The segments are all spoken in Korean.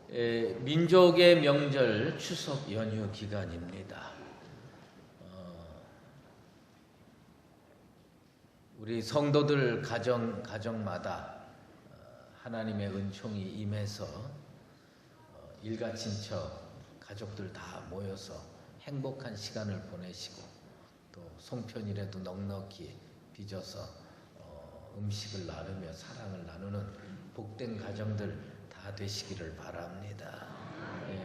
민족의 명절 추석 연휴 기간입니다. 우리 성도들 가정마다 하나님의 은총이 임해서 일가친척 가족들 다 모여서 행복한 시간을 보내시고 또 송편이라도 넉넉히 빚어서 음식을 나누며 사랑을 나누는 복된 가정들 다 되시기를 바랍니다.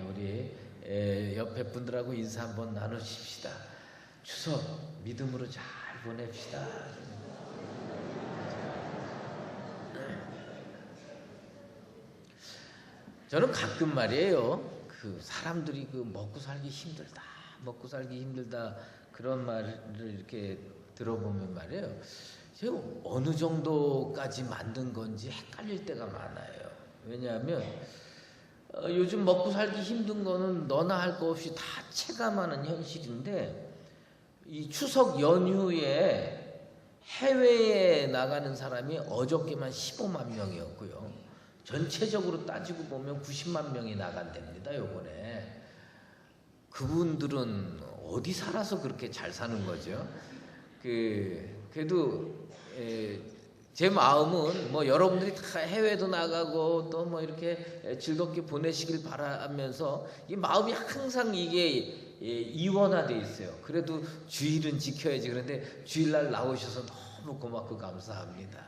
우리 옆에 분들하고 인사 한번 나누십시다. 추석 믿음으로 잘 보냅시다. 저는 가끔 말이에요. 그 사람들이 먹고 살기 힘들다 그런 말을 이렇게 들어보면 말이에요. 제가 어느 정도까지 만든 건지 헷갈릴 때가 많아요. 왜냐하면 요즘 먹고 살기 힘든 거는 너나 할 거 없이 다 체감하는 현실인데 이 추석 연휴에 해외에 나가는 사람이 어저께만 15만 명이었고요. 전체적으로 따지고 보면 90만 명이 나간답니다. 요번에. 그분들은 어디 살아서 그렇게 잘 사는 거죠? 그래도 제 마음은 여러분들이 다 해외도 나가고 또 이렇게 즐겁게 보내시길 바라면서 이 마음이 항상 이게 이원화돼 있어요. 그래도 주일은 지켜야지. 그런데 주일날 나오셔서 너무 고맙고 감사합니다.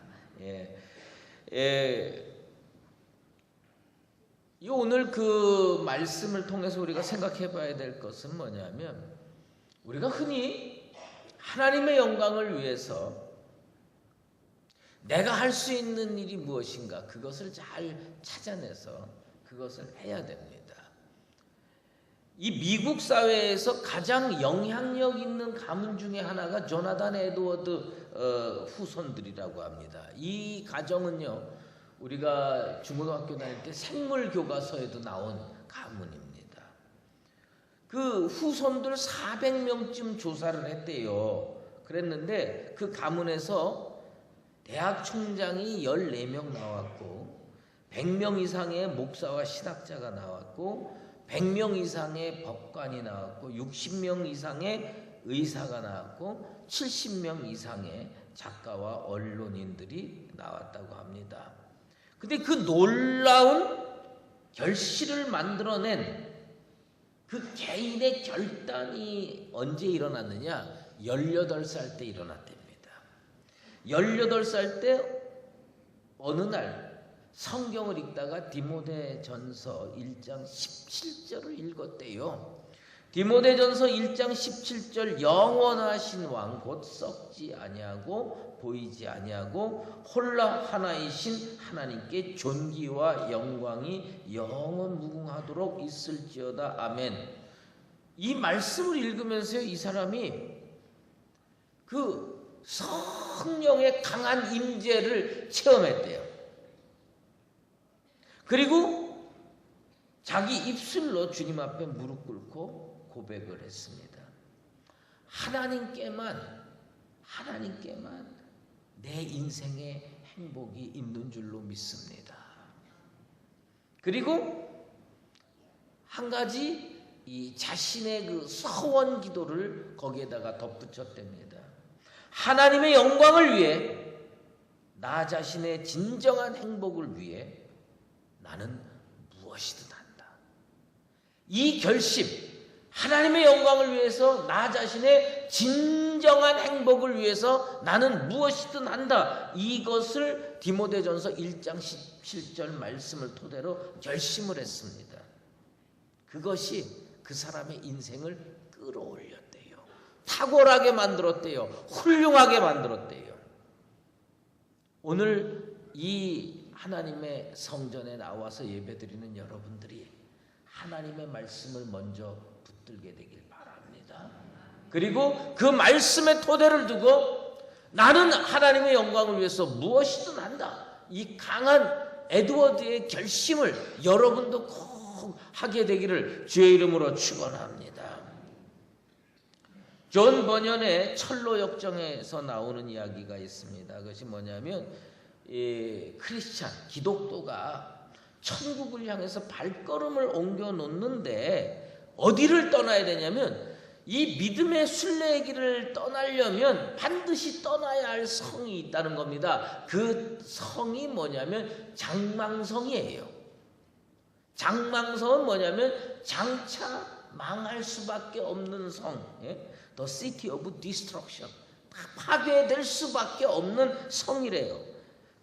오늘 그 말씀을 통해서 우리가 생각해 봐야 될 것은 뭐냐면 우리가 흔히 하나님의 영광을 위해서 내가 할 수 있는 일이 무엇인가 그것을 잘 찾아내서 그것을 해야 됩니다. 이 미국 사회에서 가장 영향력 있는 가문 중에 하나가 조나단 에드워드 후손들이라고 합니다. 이 가정은요 우리가 중고등학교 다닐 때 생물 교과서에도 나온 가문입니다. 그 후손들 400명쯤 조사를 했대요. 그랬는데 그 가문에서 대학 총장이 14명 나왔고 100명 이상의 목사와 신학자가 나왔고 100명 이상의 법관이 나왔고 60명 이상의 의사가 나왔고 70명 이상의 작가와 언론인들이 나왔다고 합니다. 근데 그 놀라운 결실을 만들어낸 그 개인의 결단이 언제 일어났느냐? 18살 때 일어났답니다. 18살 때 어느 날 성경을 읽다가 디모데전서 1장 17절을 읽었대요. 디모데전서 1장 17절 영원하신 왕 곧 썩지 아니하고 보이지 아니하고 홀라 하나이신 하나님께 존귀와 영광이 영원 무궁하도록 있을지어다. 아멘. 이 말씀을 읽으면서 이 사람이 그 성령의 강한 임재를 체험했대요. 그리고 자기 입술로 주님 앞에 무릎 꿇고 고백을 했습니다. 하나님께만 내 인생의 행복이 있는 줄로 믿습니다. 그리고 한 가지 이 자신의 그 서원 기도를 거기에다가 덧붙였답니다. 하나님의 영광을 위해 나 자신의 진정한 행복을 위해 나는 무엇이든 한다. 이 결심, 하나님의 영광을 위해서 나 자신의 진정한 행복을 위해서 나는 무엇이든 한다. 이것을 디모데전서 1장 17절 말씀을 토대로 결심을 했습니다. 그것이 그 사람의 인생을 끌어올렸대요. 탁월하게 만들었대요. 훌륭하게 만들었대요. 오늘 이 하나님의 성전에 나와서 예배드리는 여러분들이 하나님의 말씀을 먼저 붙들게 되길 바랍니다. 그리고 그 말씀의 토대를 두고 나는 하나님의 영광을 위해서 무엇이든 한다. 이 강한 에드워드의 결심을 여러분도 꼭 하게 되기를 주의 이름으로 축원합니다. 존 버년의 철로 역정에서 나오는 이야기가 있습니다. 그것이 뭐냐면 크리스찬, 기독교가 천국을 향해서 발걸음을 옮겨 놓는데 어디를 떠나야 되냐면 이 믿음의 순례의 길을 떠나려면 반드시 떠나야 할 성이 있다는 겁니다. 그 성이 뭐냐면 장망성이에요. 장망성은 뭐냐면 장차 망할 수밖에 없는 성, The City of Destruction, 파괴될 수밖에 없는 성이래요.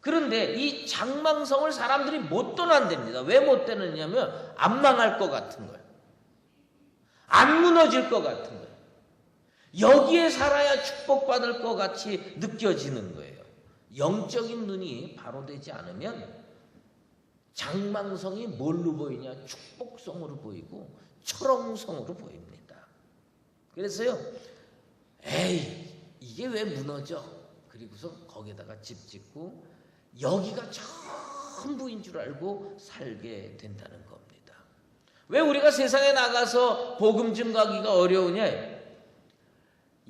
그런데 이 장망성을 사람들이 못 떠난답니다. 왜 못 떠나냐면 안 망할 것 같은 거예요. 안 무너질 것 같은 거예요. 여기에 살아야 축복받을 것 같이 느껴지는 거예요. 영적인 눈이 바로 되지 않으면 장망성이 뭘로 보이냐? 축복성으로 보이고 철옹성으로 보입니다. 그래서요, 에이 이게 왜 무너져? 그리고서 거기다가 집 짓고 여기가 전부인 줄 알고 살게 된다는 겁니다. 왜 우리가 세상에 나가서 복음 증거하기가 어려우냐?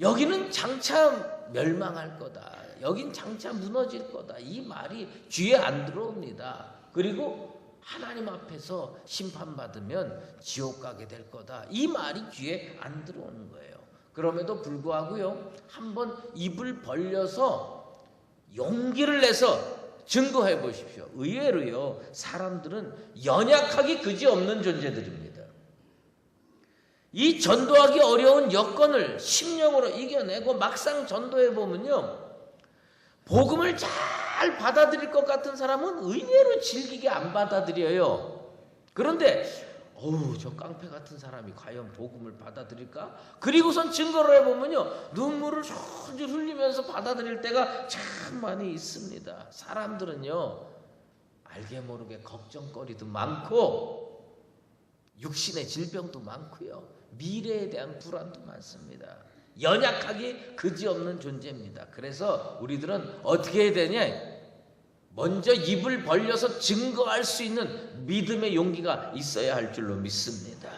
여기는 장차 멸망할 거다. 여긴 장차 무너질 거다. 이 말이 귀에 안 들어옵니다. 그리고 하나님 앞에서 심판받으면 지옥 가게 될 거다. 이 말이 귀에 안 들어오는 거예요. 그럼에도 불구하고요, 한번 입을 벌려서 용기를 내서 증거해 보십시오. 의외로요, 사람들은 연약하기 그지없는 존재들입니다. 이 전도하기 어려운 여건을 심령으로 이겨내고 막상 전도해 보면요, 복음을 잘 받아들일 것 같은 사람은 의외로 질기게 안 받아들여요. 그런데 저 깡패 같은 사람이 과연 복음을 받아들일까? 그리고선 증거를 해보면요, 눈물을 줄줄 흘리면서 받아들일 때가 참 많이 있습니다. 사람들은요, 알게 모르게 걱정거리도 많고 육신의 질병도 많고요, 미래에 대한 불안도 많습니다. 연약하기 그지없는 존재입니다. 그래서 우리들은 어떻게 해야 되냐? 먼저 입을 벌려서 증거할 수 있는 믿음의 용기가 있어야 할 줄로 믿습니다.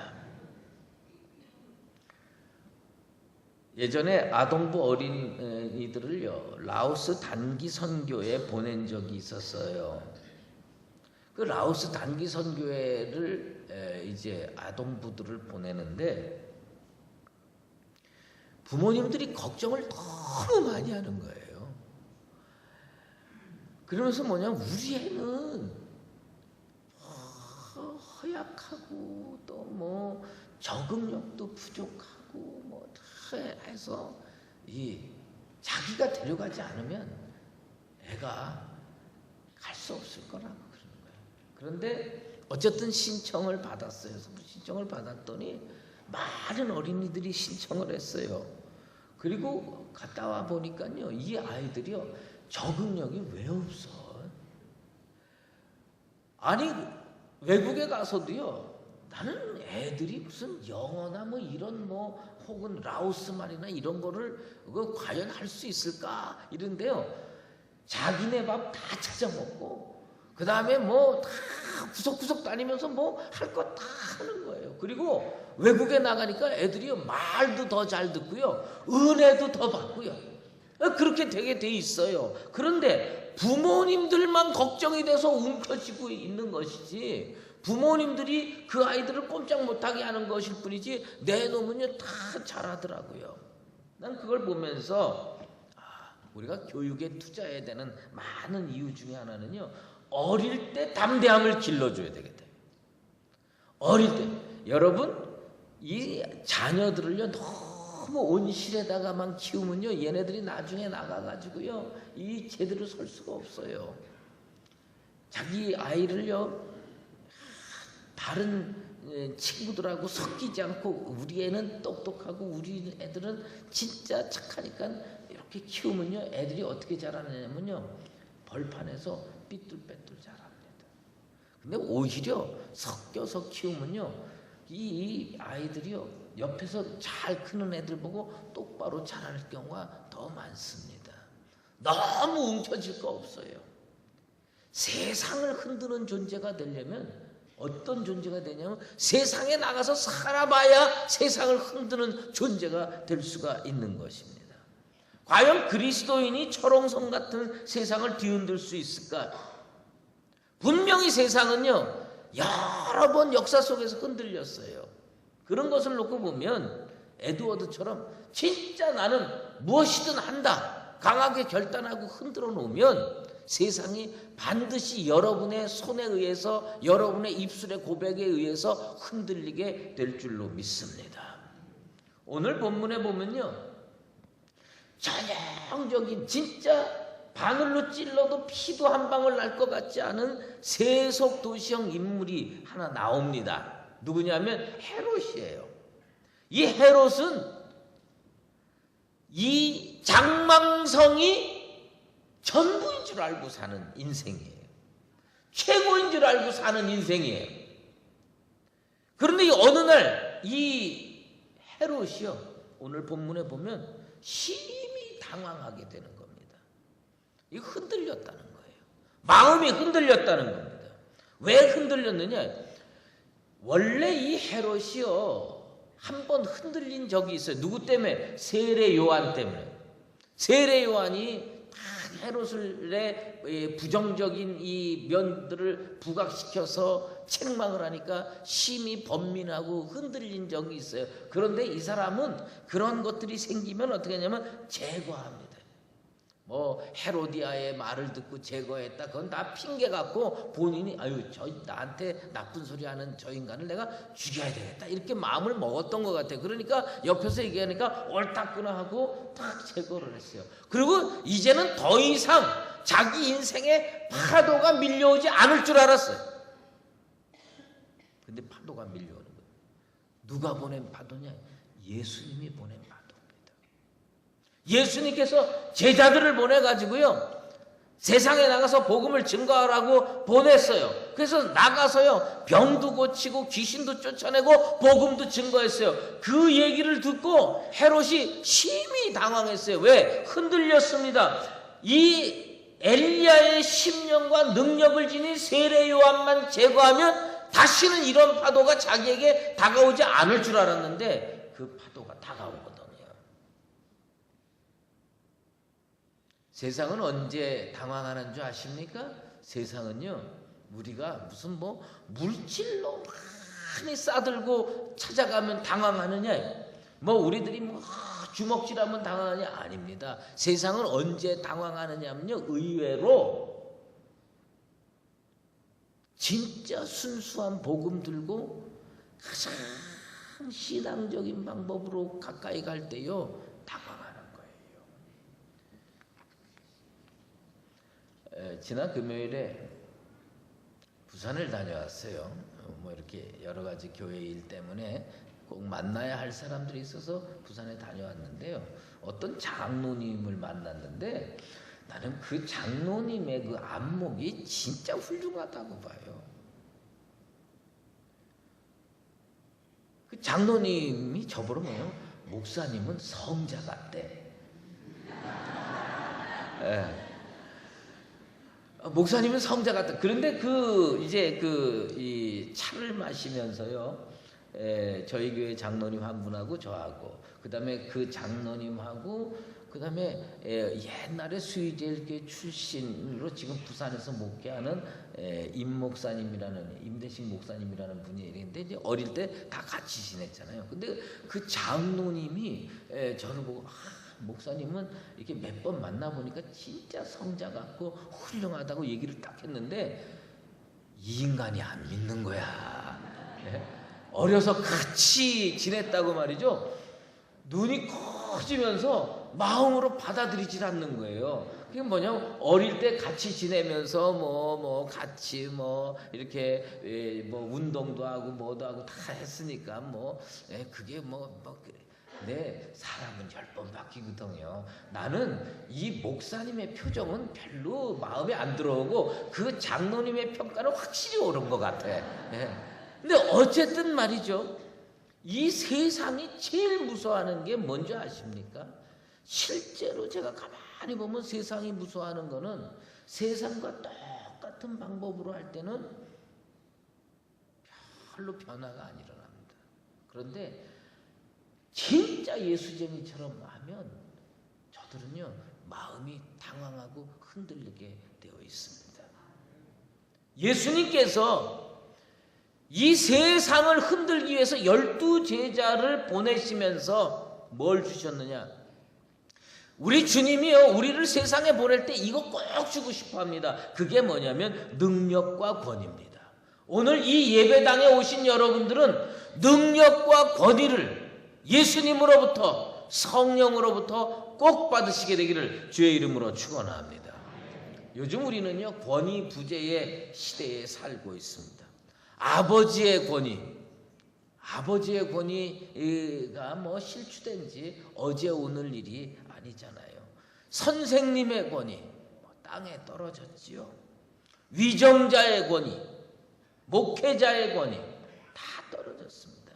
예전에 아동부 어린이들을요, 라오스 단기 선교에 보낸 적이 있었어요. 그 라오스 단기 선교회를 이제 아동부들을 보내는데 부모님들이 걱정을 너무 많이 하는 거예요. 그러면서 뭐냐면 우리 애는 허약하고 또 뭐 적응력도 부족하고 뭐 다 해서 이 자기가 데려가지 않으면 애가 갈 수 없을 거라고 그러는 거예요. 그런데 어쨌든 신청을 받았어요. 신청을 받았더니 많은 어린이들이 신청을 했어요. 그리고 갔다 와 보니까요, 이 아이들이요, 적응력이 왜 없어? 아니, 외국에 가서도요, 나는 애들이 무슨 영어나 뭐 이런 뭐 혹은 라오스 말이나 이런 거를 과연 할 수 있을까? 이런데요, 자기네 밥 다 찾아 먹고 그 다음에 뭐 다 구석구석 다니면서 뭐 할 거 다 하는 거예요. 그리고 외국에 나가니까 애들이요, 말도 더 잘 듣고요, 은혜도 더 받고요, 그렇게 되게 돼 있어요. 그런데 부모님들만 걱정이 돼서 움켜쥐고 있는 것이지, 부모님들이 그 아이들을 꼼짝 못하게 하는 것일 뿐이지 내놓으면요 다 잘하더라고요. 난 그걸 보면서 우리가 교육에 투자해야 되는 많은 이유 중에 하나는요, 어릴 때 담대함을 길러줘야 되겠다. 어릴 때 여러분, 이 자녀들을요 너무 온실에다가만 키우면요, 얘네들이 나중에 나가가지고요 이 제대로 설 수가 없어요. 자기 아이를요 다른 친구들하고 섞이지 않고, 우리 애는 똑똑하고 우리 애들은 진짜 착하니까 이렇게 키우면요, 애들이 어떻게 자라냐면요, 벌판에서 삐뚤빼뚤 자랍니다. 근데 오히려 섞여서 키우면요, 이 아이들이요 옆에서 잘 크는 애들 보고 똑바로 자랄 경우가 더 많습니다. 너무 움켜질 거 없어요. 세상을 흔드는 존재가 되려면 어떤 존재가 되냐면 세상에 나가서 살아봐야 세상을 흔드는 존재가 될 수가 있는 것입니다. 과연 그리스도인이 철옹성 같은 세상을 뒤흔들 수 있을까? 분명히 세상은요, 여러 번 역사 속에서 흔들렸어요. 그런 것을 놓고 보면 에드워드처럼 진짜 나는 무엇이든 한다, 강하게 결단하고 흔들어 놓으면 세상이 반드시 여러분의 손에 의해서, 여러분의 입술의 고백에 의해서 흔들리게 될 줄로 믿습니다. 오늘 본문에 보면요, 전형적인 진짜 바늘로 찔러도 피도 한 방울 날 것 같지 않은 세속 도시형 인물이 하나 나옵니다. 누구냐면 헤롯이에요. 이 헤롯은 이 장망성이 전부인 줄 알고 사는 인생이에요. 최고인 줄 알고 사는 인생이에요. 그런데 어느 날 이 헤롯이요, 오늘 본문에 보면 심히 당황하게 되는 겁니다. 이 흔들렸다는 거예요. 마음이 흔들렸다는 겁니다. 왜 흔들렸느냐? 원래 이 헤롯이요, 한 번 흔들린 적이 있어요. 누구 때문에? 세례 요한 때문에. 세례 요한이 헤롯의 부정적인 이 면들을 부각시켜서 책망을 하니까 심히 번민하고 흔들린 적이 있어요. 그런데 이 사람은 그런 것들이 생기면 어떻게 하냐면 제거합니다. 뭐 헤로디아의 말을 듣고 제거했다, 그건 다 핑계 갖고 본인이 나한테 나쁜 소리 하는 저 인간을 내가 죽여야 되겠다, 이렇게 마음을 먹었던 것 같아요. 그러니까 옆에서 얘기하니까 옳다구나 하고 딱 제거를 했어요. 그리고 이제는 더 이상 자기 인생에 파도가 밀려오지 않을 줄 알았어요. 근데 파도가 밀려오는 거예요. 누가 보낸 파도냐? 예수님이 보낸 파도. 예수님께서 제자들을 보내가지고요, 세상에 나가서 복음을 증거하라고 보냈어요. 그래서 나가서요, 병도 고치고 귀신도 쫓아내고 복음도 증거했어요. 그 얘기를 듣고 헤롯이 심히 당황했어요. 왜? 흔들렸습니다. 이 엘리야의 심령과 능력을 지닌 세례 요한만 제거하면 다시는 이런 파도가 자기에게 다가오지 않을 줄 알았는데 그 파도가 다가오거든요. 세상은 언제 당황하는 줄 아십니까? 세상은요, 우리가 무슨 뭐 물질로 많이 싸들고 찾아가면 당황하느냐, 뭐 우리들이 뭐 주먹질하면 당황하냐? 아닙니다. 세상은 언제 당황하느냐면요, 의외로 진짜 순수한 복음 들고 가장 신앙적인 방법으로 가까이 갈 때요, 당황하는 거예요. 지난 금요일에 부산을 다녀왔어요. 뭐 이렇게 여러 가지 교회 일 때문에 꼭 만나야 할 사람들이 있어서 부산에 다녀왔는데요. 어떤 장로님을 만났는데 나는 그 장로님의 그 안목이 진짜 훌륭하다고 봐요. 그 장로님이 저보러 뭐요? 목사님은 성자 같대. 목사님은 성자 같다. 그런데 이 차를 마시면서요, 저희 교회 장로님 한 분하고 저하고, 그 다음에 그 장로님하고, 그 다음에 옛날에 수의제일교회 출신으로 지금 부산에서 목회하는 임대식 목사님이라는 분이 있는데, 이제 어릴 때 다 같이 지냈잖아요. 근데 그 장로님이 저를 보고, 목사님은 이렇게 몇 번 만나보니까 진짜 성자 같고 훌륭하다고 얘기를 딱 했는데 이 인간이 안 믿는 거야. 어려서 같이 지냈다고 말이죠. 눈이 커지면서 마음으로 받아들이질 않는 거예요. 그게 뭐냐면 어릴 때 같이 지내면서 같이 이렇게 운동도 하고 뭐도 하고 다 했으니까 그게 네, 사람은 10번 바뀌거든요. 나는 이 목사님의 표정은 별로 마음에 안 들어오고 그 장로님의 평가는 확실히 옳은 것 같아. 근데 어쨌든 말이죠, 이 세상이 제일 무서워하는 게 뭔지 아십니까? 실제로 제가 가만히 보면 세상이 무서워하는 거는 세상과 똑같은 방법으로 할 때는 별로 변화가 안 일어납니다. 그런데 진짜 예수쟁이처럼 하면 저들은요, 마음이 당황하고 흔들리게 되어 있습니다. 예수님께서 이 세상을 흔들기 위해서 12제자를 보내시면서 뭘 주셨느냐? 우리 주님이요, 우리를 세상에 보낼 때 이거 꼭 주고 싶어 합니다. 그게 뭐냐면 능력과 권위입니다. 오늘 이 예배당에 오신 여러분들은 능력과 권위를 예수님으로부터, 성령으로부터 꼭 받으시게 되기를 주의 이름으로 축원합니다. 요즘 우리는요, 권위 부재의 시대에 살고 있습니다. 아버지의 권위가 뭐 실추된 지 어제 오늘 일이 아니잖아요. 선생님의 권위, 땅에 떨어졌지요. 위정자의 권위, 목회자의 권위 다 떨어졌습니다.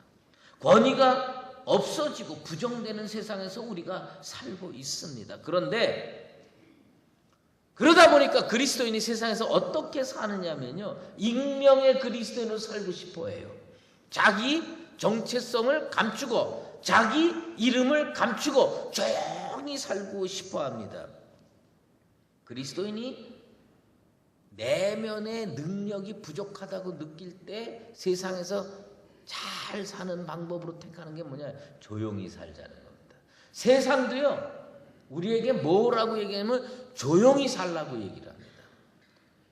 권위가 없어지고 부정되는 세상에서 우리가 살고 있습니다. 그런데 그러다 보니까 그리스도인이 세상에서 어떻게 사느냐면요, 익명의 그리스도인으로 살고 싶어 해요. 자기 정체성을 감추고 자기 이름을 감추고 조용히 살고 싶어 합니다. 그리스도인이 내면의 능력이 부족하다고 느낄 때 세상에서 잘 사는 방법으로 택하는 게 뭐냐? 조용히 살자는 겁니다. 세상도요, 우리에게 뭐라고 얘기하면 조용히 살라고 얘기를 합니다.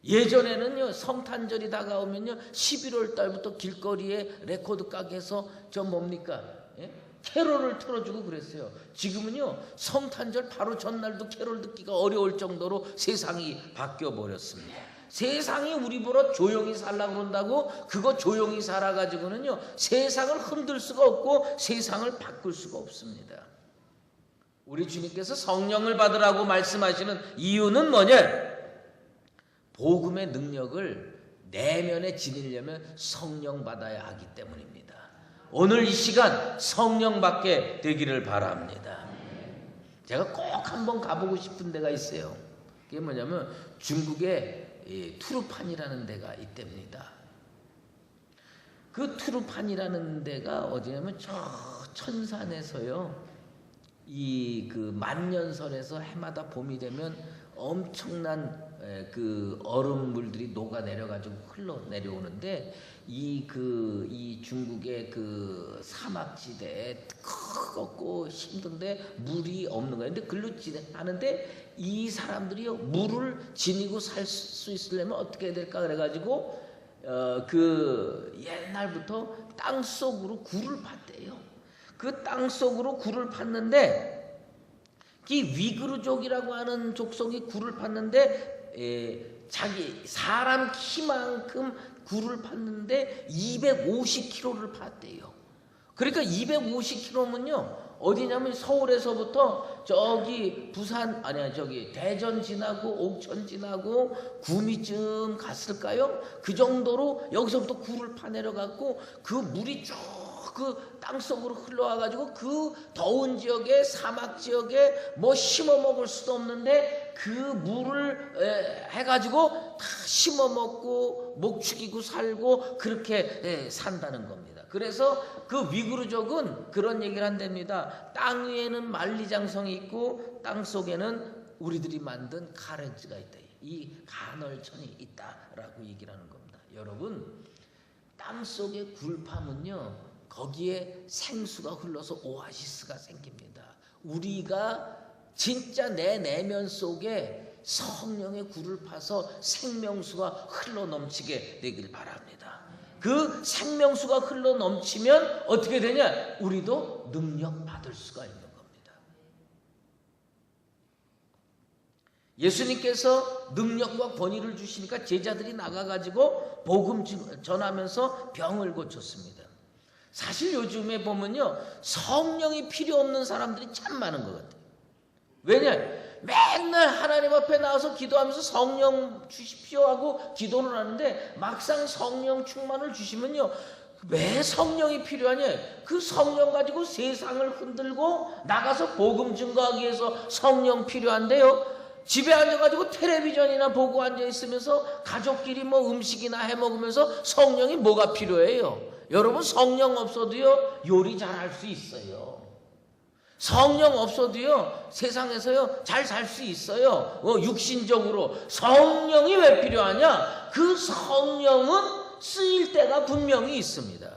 예전에는요, 성탄절이 다가오면요, 11월 달부터 길거리에 레코드 가게에서 캐롤을 틀어주고 그랬어요. 지금은요, 성탄절 바로 전날도 캐롤 듣기가 어려울 정도로 세상이 바뀌어 버렸습니다. 세상이 우리 보러 조용히 살라고 그런다고 그거 조용히 살아가지고는요, 세상을 흔들 수가 없고 세상을 바꿀 수가 없습니다. 우리 주님께서 성령을 받으라고 말씀하시는 이유는 뭐냐? 복음의 능력을 내면에 지니려면 성령 받아야 하기 때문입니다. 오늘 이 시간 성령 받게 되기를 바랍니다. 제가 꼭 한번 가보고 싶은 데가 있어요. 그게 뭐냐면 중국의 투르판이라는 데가 있답니다. 그 투르판이라는 데가 어디냐면 저 천산에서요, 그 만년설에서 해마다 봄이 되면 엄청난 그 얼음물들이 녹아 내려가지고 흘러 내려오는데 이 중국의 그 사막지대에 뜨겁고 힘든데 물이 없는 거예요. 근데 글로 하는데 이 사람들이요, 물을 지니고 살 수 있으려면 어떻게 해야 될까 그래가지고 그 옛날부터 땅 속으로 굴을 팠대요. 그 땅 속으로 굴을 팠는데 이 위그르족이라고 하는 족속이 굴을 팠는데 자기 사람 키만큼 굴을 팠는데 250km를 팠대요. 그러니까 250km면요 어디냐면 서울에서부터 저기 대전 지나고 옥천 지나고 구미쯤 갔을까요? 그 정도로 여기서부터 굴을 파내려 갖고 그 물이 쭉 그 땅속으로 흘러와가지고 그 더운 지역에 사막 지역에 뭐 심어 먹을 수도 없는데 그 물을 해가지고 다 심어 먹고 목 축이고 살고 그렇게 산다는 겁니다. 그래서 그 위구르족은 그런 얘기를 한답니다. 땅 위에는 만리장성이 있고 땅 속에는 우리들이 만든 카렌즈가 있다. 이 간헐천이 있다라고 얘기를 하는 겁니다. 여러분, 땅 속에 굴 파면요 거기에 생수가 흘러서 오아시스가 생깁니다. 우리가 진짜 내 내면 속에 성령의 굴을 파서 생명수가 흘러 넘치게 되길 바랍니다. 그 생명수가 흘러 넘치면 어떻게 되냐? 우리도 능력 받을 수가 있는 겁니다. 예수님께서 능력과 권위를 주시니까 제자들이 나가가지고 복음 전하면서 병을 고쳤습니다. 사실 요즘에 보면요 성령이 필요 없는 사람들이 참 많은 것 같아요. 왜냐? 맨날 하나님 앞에 나와서 기도하면서 성령 주십시오 하고 기도를 하는데 막상 성령 충만을 주시면요 왜 성령이 필요하냐? 그 성령 가지고 세상을 흔들고 나가서 복음 증거하기 위해서 성령 필요한데요, 집에 앉아가지고 텔레비전이나 보고 앉아있으면서 가족끼리 뭐 음식이나 해먹으면서 성령이 뭐가 필요해요? 여러분, 성령 없어도요 요리 잘할 수 있어요. 성령 없어도요 세상에서요 잘 살 수 있어요. 육신적으로. 성령이 왜 필요하냐? 그 성령은 쓰일 때가 분명히 있습니다.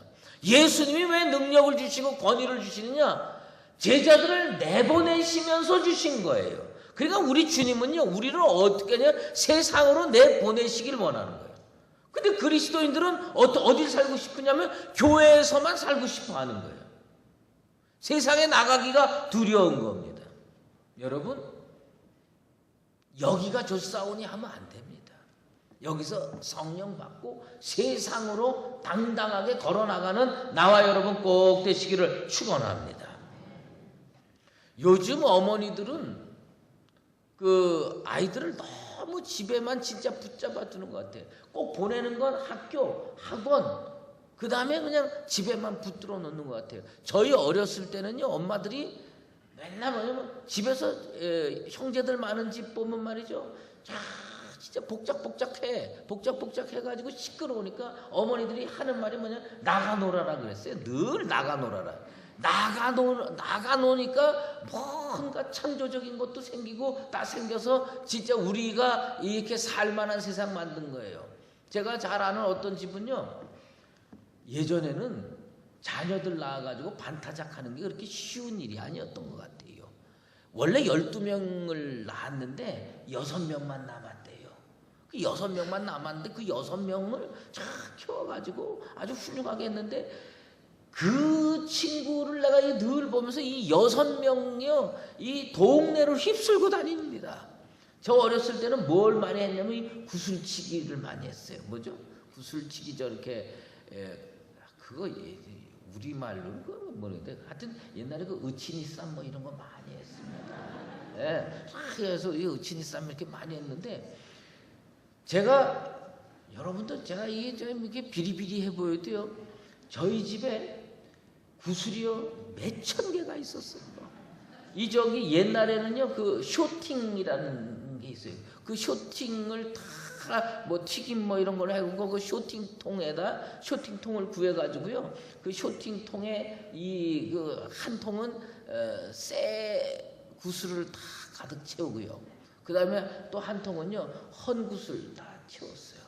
예수님이 왜 능력을 주시고 권위를 주시느냐? 제자들을 내보내시면서 주신 거예요. 그러니까 우리 주님은요, 우리를 어떻게 하냐? 세상으로 내보내시길 원하는 거예요. 근데 그리스도인들은 어딜 살고 싶으냐면 교회에서만 살고 싶어 하는 거예요. 세상에 나가기가 두려운 겁니다. 여러분, 여기가 좋사오니 하면 안 됩니다. 여기서 성령 받고 세상으로 당당하게 걸어나가는 나와 여러분 꼭 되시기를 축원합니다. 요즘 어머니들은 그 아이들을 너무 집에만 진짜 붙잡아 두는 것 같아요. 꼭 보내는 건 학교, 학원, 그 다음에 그냥 집에만 붙들어 놓는 것 같아요. 저희 어렸을 때는요, 엄마들이 맨날 뭐냐면 집에서 형제들 많은 집 보면 말이죠. 자, 진짜 복작복작해가지고 시끄러우니까 어머니들이 하는 말이 뭐냐, 나가 놀아라 그랬어요. 늘 나가 놀아라. 나가 노니까 뭔가 창조적인 것도 생기고 다 생겨서 진짜 우리가 이렇게 살만한 세상 만든 거예요. 제가 잘 아는 어떤 집은요, 예전에는 자녀들 낳아가지고 반타작하는 게 그렇게 쉬운 일이 아니었던 것 같아요. 원래 12명을 낳았는데 6명만 남았대요. 그 6명만 남았는데 그 6명을 잘 키워가지고 아주 훌륭하게 했는데, 그 친구를 내가 늘 보면서 이 6명이요, 이 동네를 휩쓸고 다닙니다. 저 어렸을 때는 뭘 많이 했냐면 이 구슬치기를 많이 했어요. 뭐죠? 구슬치기 저렇게 그거 우리말로는 그거 모르는데 하여튼 옛날에 그 으치니쌈 뭐 이런 거 많이 했습니다. 그래서 이 으치니쌈 이렇게 많이 했는데, 여러분들 제가 이게 이렇게 비리비리해 보여도요, 저희 집에 구슬이요 몇천 개가 있었어요. 이 저기 옛날에는요 그 쇼팅이라는 게 있어요. 그 쇼팅을 다 뭐 튀김 뭐 이런 걸 해고 그 쇼팅통에다 쇼팅통을 구해가지고요, 그 쇼팅통에 이 그 한 통은 새 구슬을 다 가득 채우고요. 그 다음에 또 한 통은요 헌 구슬 다 채웠어요.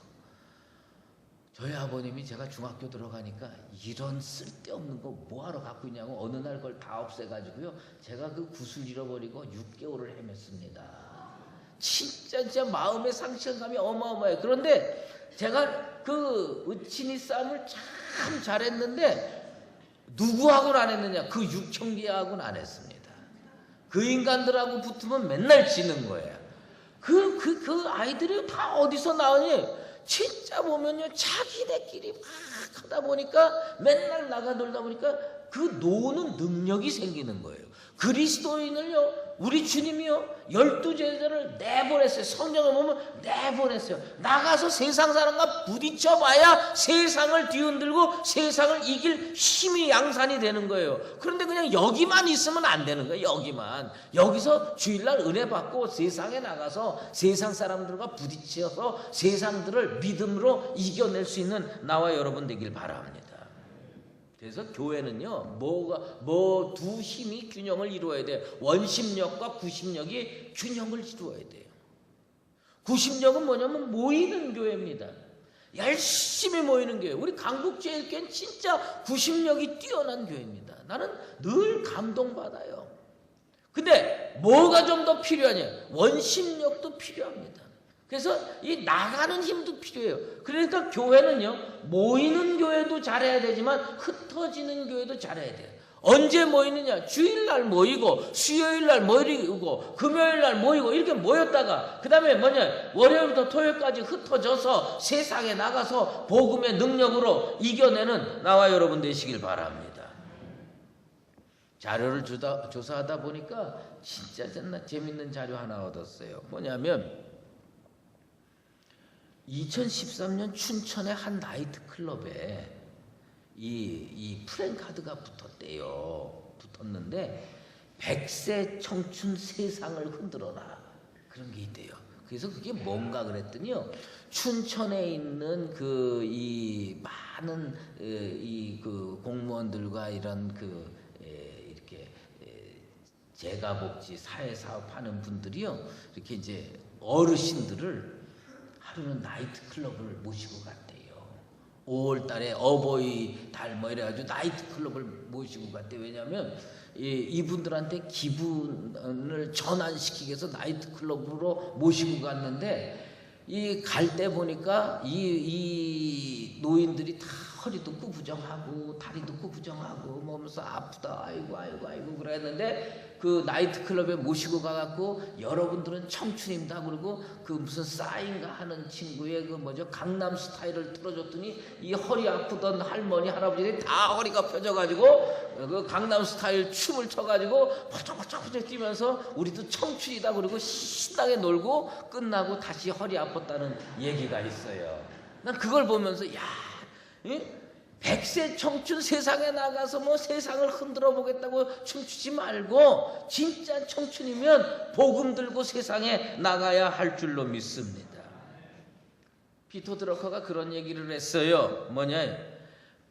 저희 아버님이 제가 중학교 들어가니까 이런 쓸데없는 거 뭐하러 갖고 있냐고 어느 날 그걸 다 없애가지고요, 제가 그 구슬 잃어버리고 6개월을 헤맸습니다. 진짜 마음의 상실감이 어마어마해요. 그런데 제가 그 으치니 싸움을 참 잘했는데 누구하고는 안 했느냐? 그 육청기하고는 안 했습니다. 그 인간들하고 붙으면 맨날 지는 거예요. 그 아이들이 다 어디서 나오니? 진짜 보면요, 자기네끼리 막 하다 보니까 맨날 나가 놀다 보니까 그 노는 능력이 생기는 거예요. 그리스도인을요, 우리 주님이요 12제자를 내보냈어요. 성경을 보면 내보냈어요. 나가서 세상 사람과 부딪혀봐야 세상을 뒤흔들고 세상을 이길 힘이 양산이 되는 거예요. 그런데 그냥 여기만 있으면 안 되는 거예요. 여기서 주일날 은혜 받고 세상에 나가서 세상 사람들과 부딪혀서 세상들을 믿음으로 이겨낼 수 있는 나와 여러분 되길 바랍니다. 그래서 교회는요, 두 힘이 균형을 이루어야 돼요. 원심력과 구심력이 균형을 이루어야 돼요. 구심력은 뭐냐면 모이는 교회입니다. 열심히 모이는 교회. 우리 강북제일교회는 진짜 구심력이 뛰어난 교회입니다. 나는 늘 감동받아요. 근데 뭐가 좀 더 필요하냐? 원심력도 필요합니다. 그래서 이 나가는 힘도 필요해요. 그러니까 교회는요, 모이는 교회도 잘해야 되지만 흩어지는 교회도 잘해야 돼요. 언제 모이느냐? 주일날 모이고 수요일날 모이고 금요일날 모이고 이렇게 모였다가 그 다음에 월요일부터 토요일까지 흩어져서 세상에 나가서 복음의 능력으로 이겨내는 나와 여러분 되시길 바랍니다. 자료를 조사하다 보니까 진짜 재밌는 자료 하나 얻었어요. 뭐냐면 2013년 춘천의 한 나이트 클럽에 이 프랜카드가 붙었는데 100세 청춘 세상을 흔들어라, 그런 게 있대요. 그래서 그게 뭔가 그랬더니요, 춘천에 있는 이 많은 그 공무원들과 이런 이렇게 재가복지 사회사업하는 분들이요, 이렇게 이제 어르신들을 하루는 나이트 클럽을 모시고 갔대요. 5월 달에 어버이 달 뭐 이래가지고 나이트 클럽을 모시고 갔대. 왜냐하면 이분들한테 기분을 전환시키기 위해서 나이트 클럽으로 모시고 갔는데 이 갈 때 보니까 이 노인들이 다 허리도 구부정하고 다리도 구부정하고 뭐 하면서 아프다 아이고 그랬는데 그 나이트 클럽에 모시고 가갖고 여러분들은 청춘입니다 그러고 그 무슨 싸인가 하는 친구의 그 뭐죠 강남 스타일을 틀어줬더니 이 허리 아프던 할머니 할아버지들이 다 허리가 펴져가지고 그 강남 스타일 춤을 춰가지고 퍼쩍퍼쩍 뛰면서 우리도 청춘이다 그러고 신나게 놀고 끝나고 다시 허리 아팠다는 얘기가 있어요. 난 그걸 보면서 야 100세 청춘 세상에 나가서 뭐 세상을 흔들어 보겠다고 춤추지 말고 진짜 청춘이면 복음 들고 세상에 나가야 할 줄로 믿습니다. 피터 드러커가 그런 얘기를 했어요. 뭐냐?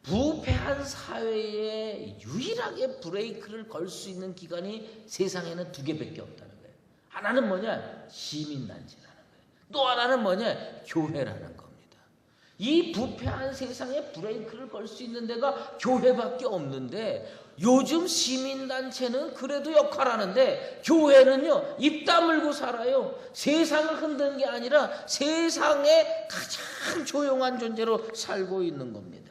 부패한 사회에 유일하게 브레이크를 걸 수 있는 기관이 세상에는 2개밖에 없다는 거예요. 하나는 뭐냐? 시민단체라는 거예요. 또 하나는 뭐냐? 교회라는 겁니다. 이 부패한 세상에 브레이크를 걸 수 있는 데가 교회밖에 없는데 요즘 시민단체는 그래도 역할하는데 교회는요 입 다물고 살아요. 세상을 흔드는 게 아니라 세상에 가장 조용한 존재로 살고 있는 겁니다.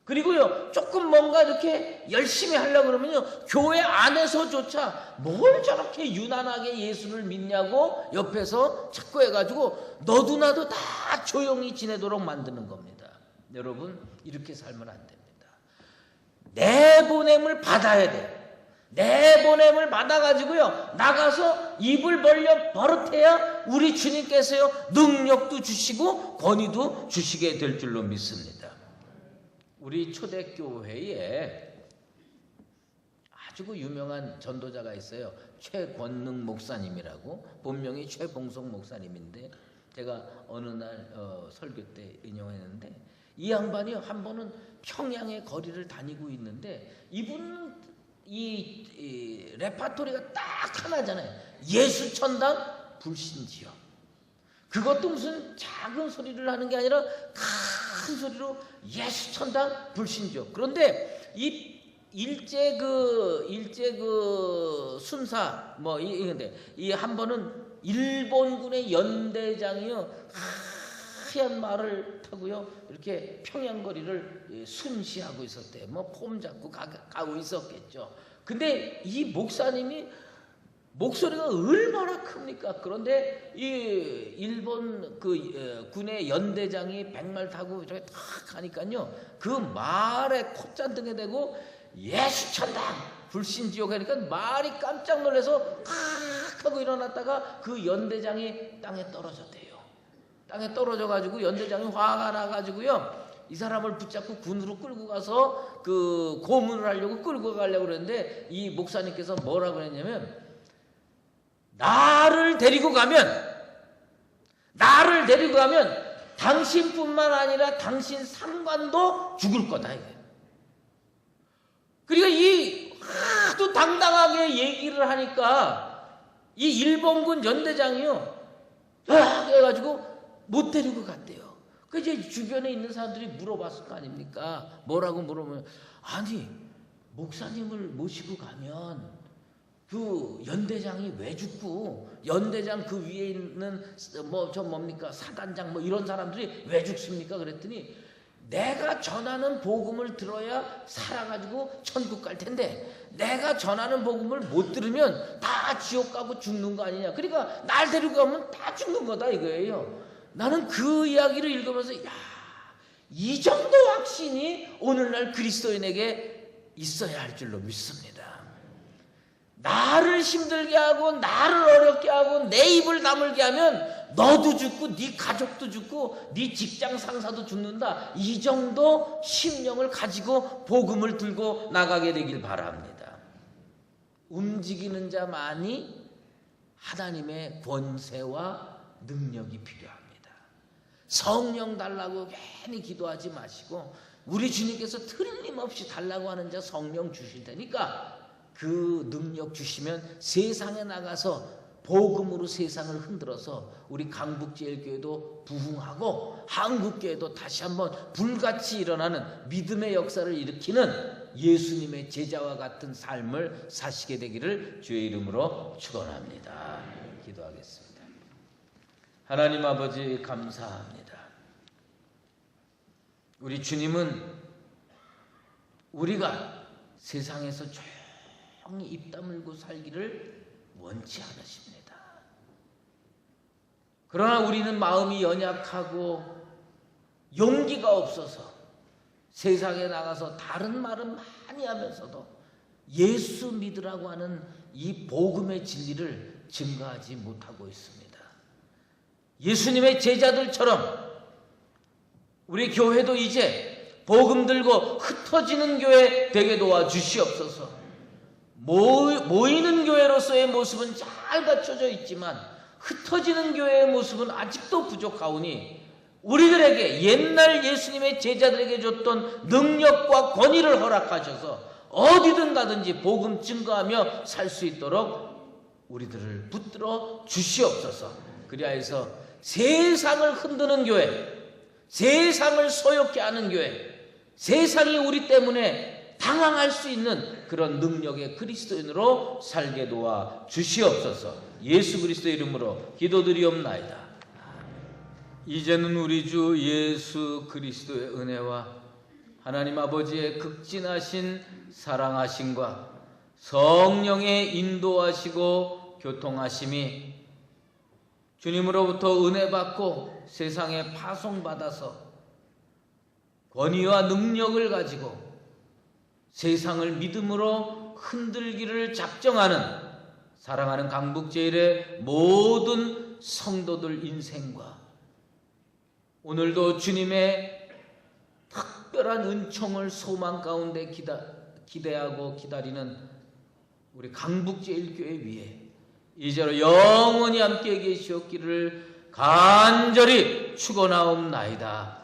그리고요 조금 뭔가 이렇게 열심히 하려고 그러면요 교회 안에서조차 뭘 저렇게 유난하게 예수를 믿냐고 옆에서 자꾸 해가지고 너도 나도 다 조용히 지내도록 만드는 겁니다. 여러분 이렇게 살면 안 됩니다. 내보냄을 받아야 돼. 내보냄을 받아가지고요 나가서 입을 벌려 버릇해야 우리 주님께서요 능력도 주시고 권위도 주시게 될 줄로 믿습니다. 우리 초대교회에 아주 유명한 전도자가 있어요. 최권능 목사님이라고. 본명이 최봉석 목사님인데 제가 어느 날 설교 때 인용했는데 이 양반이 한 번은 평양의 거리를 다니고 있는데 이분은 이 레파토리가 딱 하나잖아요. 예수천당 불신지역. 그것도 무슨 작은 소리를 하는 게 아니라 큰 소리로 예수천당 불신지역. 그런데 이 일제 그 순사 근데 이 한 번은 일본군의 연대장이요 하얀 말을 타고요 이렇게 평양거리를 순시하고 있었대요. 뭐 폼 잡고 가고 있었겠죠. 근데 이 목사님이 목소리가 얼마나 큽니까? 그런데 이 일본 그 군의 연대장이 백말 타고 이렇게 탁 가니까요 그 말에 콧잔등에 대고 예수천당 불신지옥 하니까 말이 깜짝 놀라서 탁 하고 일어났다가 그 연대장이 땅에 떨어졌대요. 땅에 떨어져가지고 연대장이 화가 나가지고요 이 사람을 붙잡고 군으로 끌고 가서 그 고문을 하려고 끌고 가려고 그랬는데 이 목사님께서 뭐라고 했냐면 나를 데리고 가면 당신뿐만 아니라 당신 상관도 죽을 거다 이거예요. 그러니까 이 하도 당당하게 얘기를 하니까 이 일본군 연대장이요 해가지고 못 데리고 갔대요. 그 이제 주변에 있는 사람들이 물어봤을 거 아닙니까? 뭐라고 물어보면 아니 목사님을 모시고 가면 그 연대장이 왜 죽고 연대장 그 위에 있는 뭡니까 사단장 이런 사람들이 왜 죽습니까? 그랬더니 내가 전하는 복음을 들어야 살아가지고 천국 갈 텐데 내가 전하는 복음을 못 들으면 다 지옥 가고 죽는 거 아니냐. 그러니까 날 데리고 가면 다 죽는 거다 이거예요. 나는 그 이야기를 읽으면서 이 정도 확신이 오늘날 그리스도인에게 있어야 할 줄로 믿습니다. 나를 힘들게 하고 나를 어렵게 하고 내 입을 다물게 하면 너도 죽고 네 가족도 죽고 네 직장 상사도 죽는다. 이 정도 심령을 가지고 복음을 들고 나가게 되길 바랍니다. 움직이는 자만이 하나님의 권세와 능력이 필요합니다. 성령 달라고 괜히 기도하지 마시고 우리 주님께서 틀림없이 달라고 하는 자 성령 주실 테니까 그 능력 주시면 세상에 나가서 복음으로 세상을 흔들어서 우리 강북제일교회도 부흥하고 한국교회도 다시 한번 불같이 일어나는 믿음의 역사를 일으키는 예수님의 제자와 같은 삶을 사시게 되기를 주의 이름으로 축원합니다. 기도하겠습니다. 하나님 아버지 감사합니다. 우리 주님은 우리가 세상에서 조용히 입 다물고 살기를 원치 않으십니다. 그러나 우리는 마음이 연약하고 용기가 없어서 세상에 나가서 다른 말은 많이 하면서도 예수 믿으라고 하는 이 복음의 진리를 증거하지 못하고 있습니다. 예수님의 제자들처럼 우리 교회도 이제 복음 들고 흩어지는 교회 되게 도와주시옵소서. 모이는 교회로서의 모습은 잘 갖춰져 있지만 흩어지는 교회의 모습은 아직도 부족하오니 우리들에게 옛날 예수님의 제자들에게 줬던 능력과 권위를 허락하셔서 어디든 가든지 복음 증거하며 살 수 있도록 우리들을 붙들어 주시옵소서. 그리하여서 세상을 흔드는 교회, 세상을 소욕케 하는 교회, 세상이 우리 때문에 당황할 수 있는 그런 능력의 그리스도인으로 살게 도와 주시옵소서. 예수 그리스도의 이름으로 기도드리옵나이다. 이제는 우리 주 예수 그리스도의 은혜와 하나님 아버지의 극진하신 사랑하심과 성령의 인도하시고 교통하심이 주님으로부터 은혜 받고 세상에 파송받아서 권위와 능력을 가지고 세상을 믿음으로 흔들기를 작정하는 사랑하는 강북제일의 모든 성도들 인생과 오늘도 주님의 특별한 은총을 소망 가운데 기대하고 기다리는 우리 강북제일교회 위에 이제로 영원히 함께 계시옵기를 간절히 축원하옵나이다.